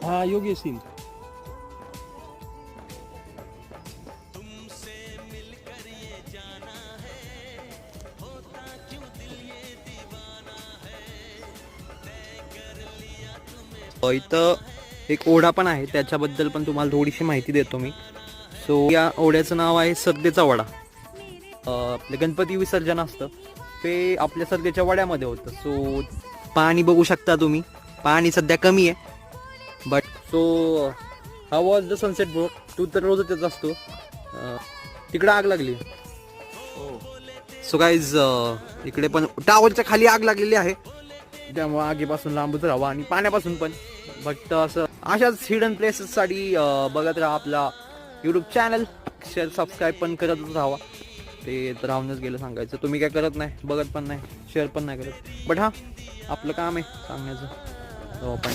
हाँ योगेश सिंह। इथं एक ओढा पण आहे, त्याच्याबद्दल पण तुम्हाला थोडीशी माहिती देतो मी. सो या ओढ्याचं नाव आहे सध्याचा वडा. आपले गणपती विसर्जन असतं ते आपल्या सध्याच्या वड्यामध्ये होतं. सो पाणी बघू शकता तुम्ही, पाणी सध्या कमी आहे. बट सो हा वॉज द सनसेट ब्रो. तू तर रोजच येत असतो. तिकडे आग लागली. सो गाईज इकडे पण टावरच्या खाली आग लागलेली आहे, त्यामुळे आगीपासून लांबच राहावं आणि पाण्यापासून पण. बट असं अशाच हिडन प्लेसेससाठी बघत राहा आपला यूट्यूब चॅनल. शेअर सबस्क्राईब पण करतच राहावा. ते तर राहूनच गेलं सांगायचं. तुम्ही काय करत नाही, बघत पण नाही, शेअर पण नाही करत. बट हां आपलं काम आहे सांगण्याचं. पण